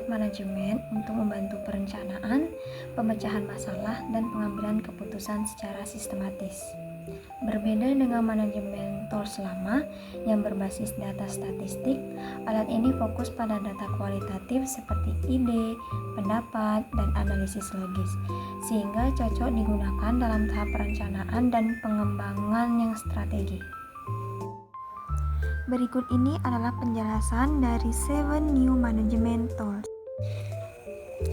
alat manajemen untuk membantu perencanaan, pemecahan masalah, dan pengambilan keputusan secara sistematis. Berbeda dengan manajemen tools lama yang berbasis data statistik, alat ini fokus pada data kualitatif seperti ide, pendapat, dan analisis logis, sehingga cocok digunakan dalam tahap perencanaan dan pengembangan yang strategi. Berikut ini adalah penjelasan dari 7 new management tools.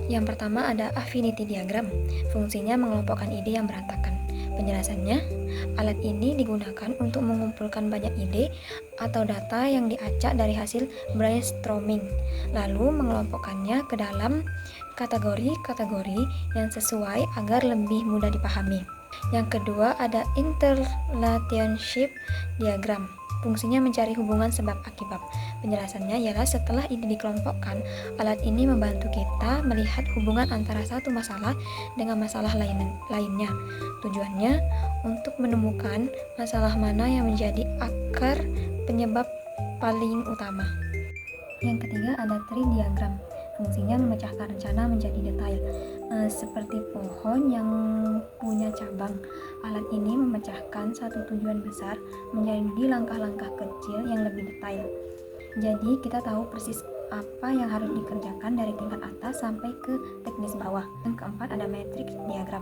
Yang pertama ada affinity diagram. Fungsinya mengelompokkan ide yang berantakan. Penjelasannya, alat ini digunakan untuk mengumpulkan banyak ide atau data yang diacak dari hasil brainstorming, lalu mengelompokkannya ke dalam kategori-kategori yang sesuai agar lebih mudah dipahami. Yang kedua ada interrelationship diagram. Fungsinya mencari hubungan sebab akibat. Penjelasannya ialah setelah ide dikelompokkan, alat ini membantu kita melihat hubungan antara satu masalah dengan masalah lainnya. Tujuannya untuk menemukan masalah mana yang menjadi akar penyebab paling utama. Yang ketiga ada tree diagram. Fungsinya memecahkan rencana menjadi detail, seperti pohon yang punya cabang. Alat ini memecahkan satu tujuan besar menjadi langkah-langkah kecil yang lebih detail. Jadi kita tahu persis apa yang harus dikerjakan dari tingkat atas sampai ke teknis bawah. Yang keempat ada matrix diagram.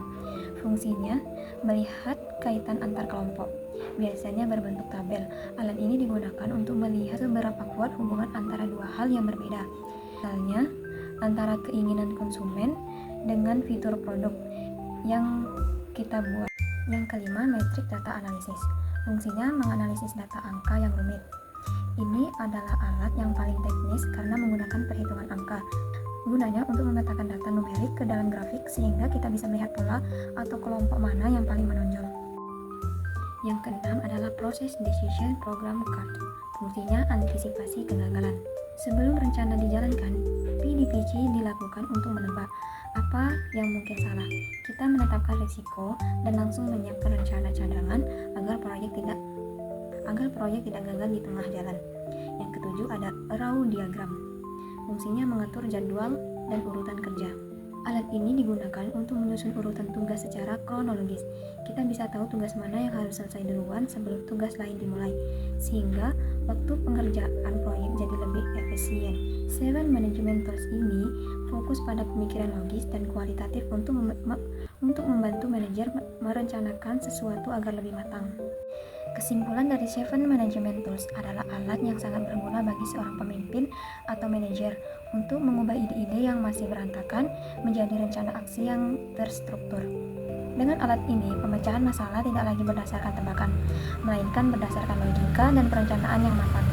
Fungsinya melihat kaitan antar kelompok, biasanya berbentuk tabel. Alat ini digunakan untuk melihat seberapa kuat hubungan antara dua hal yang berbeda. Misalnya antara keinginan konsumen dengan fitur produk yang kita buat. Yang kelima, matrix data analisis. Fungsinya menganalisis data angka yang rumit. Ini adalah alat yang paling teknis karena menggunakan perhitungan angka. Gunanya untuk memetakan data numerik ke dalam grafik sehingga kita bisa melihat pola atau kelompok mana yang paling menonjol. Yang keenam adalah Process Decision Program Card. Fungsinya antisipasi kegagalan. Sebelum rencana dijalankan, PDPC dilakukan untuk menebak apa yang mungkin salah. Kita menetapkan risiko dan langsung menyiapkan rencana cadangan agar proyek tidak gagal di tengah jalan. Yang ketujuh ada raw diagram. Fungsinya mengatur jadwal dan urutan kerja. Alat ini digunakan untuk menyusun urutan tugas secara kronologis. Kita bisa tahu tugas mana yang harus selesai duluan sebelum tugas lain dimulai, sehingga waktu pengerjaan proyek jadi lebih efisien. 7 management tools ini fokus pada pemikiran logis dan kualitatif untuk membantu manajer merencanakan sesuatu agar lebih matang. Kesimpulan dari 7 management tools adalah alat yang sangat berguna bagi seorang pemimpin atau manajer untuk mengubah ide-ide yang masih berantakan menjadi rencana aksi yang terstruktur. Dengan alat ini, pemecahan masalah tidak lagi berdasarkan tebakan, melainkan berdasarkan logika dan perencanaan yang matang.